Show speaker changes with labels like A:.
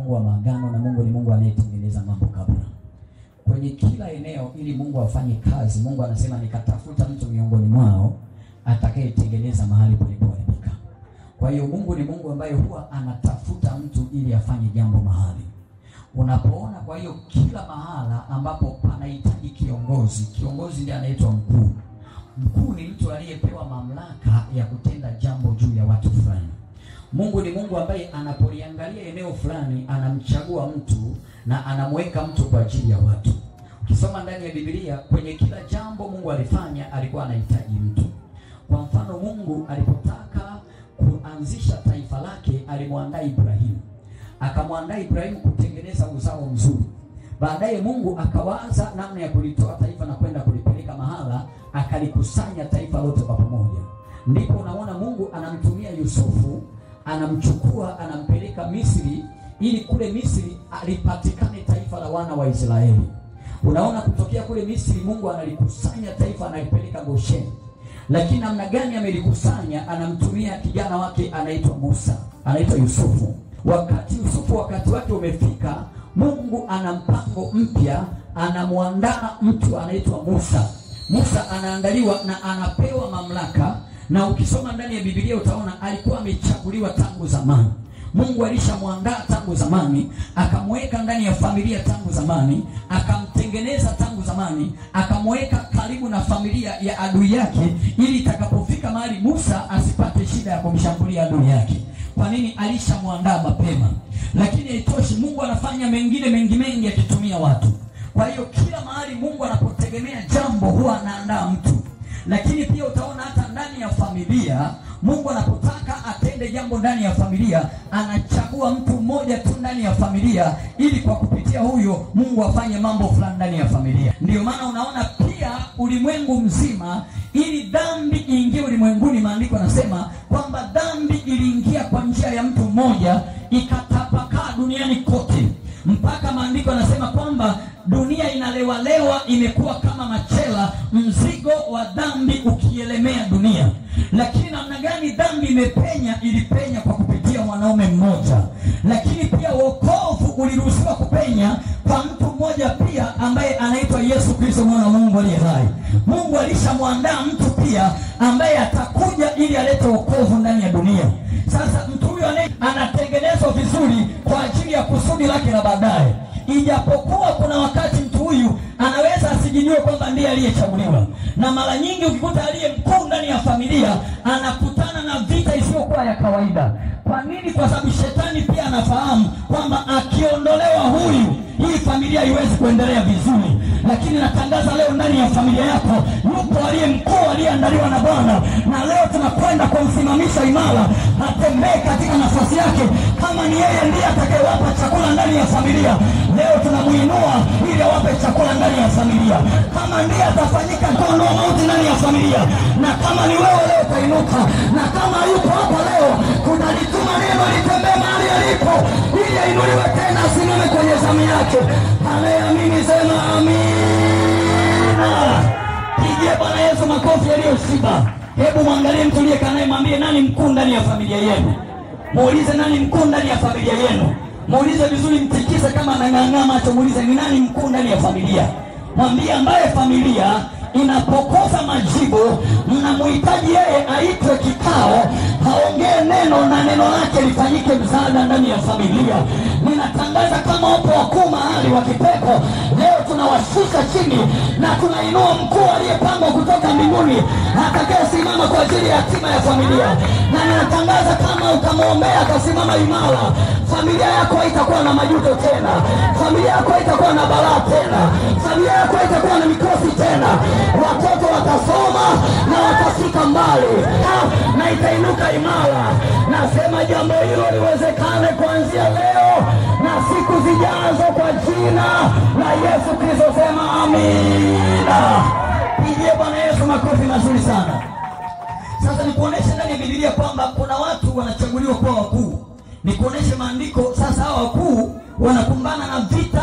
A: Mungu wa maagano na Mungu ni Mungu anayetengeneza mambo kabla. Kwenye kila eneo ili Mungu afanye kazi, Mungu anasema nikatafuta mtu miongoni mwao atakayetengeneza mahali palipoharibika. Kwa hiyo Mungu ni Mungu ambaye huwa anatafuta mtu ili afanye jambo mahali. Unapoona kwa hiyo kila mahala ambapo panahitaji kiongozi ndiye anaitwa mkuu. Mkuu ni mtu aliyepewa mamlaka ya kutenda jambo juu ya watu fulani. Mungu ni Mungu ambaye anapoliangalia eneo fulani anamchagua mtu na anamweka mtu kwa ajili ya watu. Ukisoma ndani ya Biblia kwenye kila jambo Mungu alifanya alikuwa anahitaji mtu. Kwa mfano Mungu alipotaka kuanzisha taifa lake alimwandaa Ibrahimu. Akamwandaa Ibrahimu kutengeneza uzao mzuri. Baadaye Mungu akawaza namna ya kulitoa taifa na kwenda kulipeleka mahala, akalikusanya taifa lote kwa pamoja. Ndipo unaona Mungu anamtumia Yusufu, anamchukua, anampeleka Misri ili kule Misri alipatikane taifa la wana wa Israeli. Unaona kutokea kule Misri Mungu analikusanya taifa analipeleka Gosheni. Lakini namna gani amelikusanya? Anamtumia kijana wake anaitwa Musa, anaitwa Yusufu. Yusufu wakati wake umefika, Mungu ana mpango mpya, anamwandaa mtu anaitwa Musa. Musa anaandaliwa na anapewa mamlaka, na ukisoma ndani ya Biblia utaona alikuwa amechaguliwa tangu zamani. Mungu alishamwandaa tangu zamani, akamweka ndani ya familia tangu zamani, akamtengeneza tangu zamani, akamweka karibu na familia ya adui yake ili itakapofika mahali Musa asipate shida ya kumshambulia adui yake. Kwa nini? Alishamwandaa mapema. Lakini haitoshi, Mungu anafanya mengine mengi akitumia watu. Kwa hiyo kila mahali Mungu anapotegemea jambo huwa anaandaa mtu. Lakini pia utaona hata ndani ya familia Mungu anapotaka atende jambo ndani ya familia anachagua mtu mmoja tu ndani ya familia ili kwa kupitia huyo Mungu afanye mambo fulani ndani ya familia. Ndio maana unaona pia ulimwengu mzima, ili dhambi iingie ulimwenguni, maandiko yanasema kwamba dhambi iliingia kwa njia ya mtu mmoja ikatapakaa duniani kote. Mpaka maandiko yanasema kwamba dunia inalewalewa, imekuwa kama machela, mzigo wa dhambi ukielemea dunia. Lakini namna gani dhambi imepenya? Ilipenya kwa kupitia mwanaume mmoja. Lakini pia wokovu uliruhusiwa kupenya kwa mtu mmoja pia ambaye anaitwa Yesu Kristo mwana wa Mungu aliye hai. Mungu alishamwandaa mtu pia ambaye atakuja ili alete wokovu ndani ya dunia. Sasa mtu huyo anatengenezwa vizuri kwa ajili ya kusudi lake la baadaye. Ijapokuwa kuna wakati mtu huyu anaweza asijijue kwamba ndiye aliyechaguliwa. Na mara nyingi ukikuta aliye mkuu ndani ya familia anakutana na vita isiyokuwa ya kawaida. Kwa nini? Kwa sababu shetani pia anafahamu kwamba akiondolewa huyu, hii familia haiwezi kuendelea vizuri. Lakini natangaza leo ndani ya familia yako yupo aliye mkuu aliyeandaliwa na Bwana, na leo tunakwenda kumsimamisha imara, atembee katika nafasi yake. Kama ni yeye ndiye atakayewapa chakula ndani ya familia, leo tunamuinua ili awape chakula ndani ya familia. Kama ndiye atafanyika mkono wa mauti ndani ya familia, na kama ni wewe leo utainuka, na kama yupo hapa leo tunalituma neno litembee mahali alipo ili ainuliwe tena, asimame kwenye zamu yake. Anayeamini sema amina. Pigie Bwana Yesu makofi yaliyoshiba. Hebu mwangalie mtu aliyekaa naye, mwambie nani mkuu ndani ya familia yenu. Muulize nani mkuu ndani ya familia yenu. Muulize vizuri, mtikise kama anang'ang'aa macho, muulize ni nani mkuu ndani ya familia. Mwambie ambaye familia inapokosa majibu, mnamhitaji yeye aitwe kikao, haongee neno na neno lake lifanyike msaada ndani ya familia. Ninatangaza kama wapo wakuu mahali wa kipepo, leo tunawashusha chini na tunainua mkuu aliyepangwa kutoka mbinguni atakayesimama kwa ajili ya hatima ya familia. Na ninatangaza kama utamwombea akasimama imara, familia yako haitakuwa na majuto tena, familia yako haitakuwa na balaa tena, familia yako haitakuwa na mikosi tena. Watoto watasoma na watafika mbali na itainuka imara. Nasema jambo hilo liwezekane kuanzia leo na siku zijazo kwa jina la Yesu Kristo. Sema amina. Pigie Bwana Yesu makofi mazuri sana. Sasa nikuoneshe ndani ya Biblia kwamba kuna watu wanachaguliwa kuwa wakuu. Nikuoneshe maandiko sasa, hawa wakuu wanakumbana na vita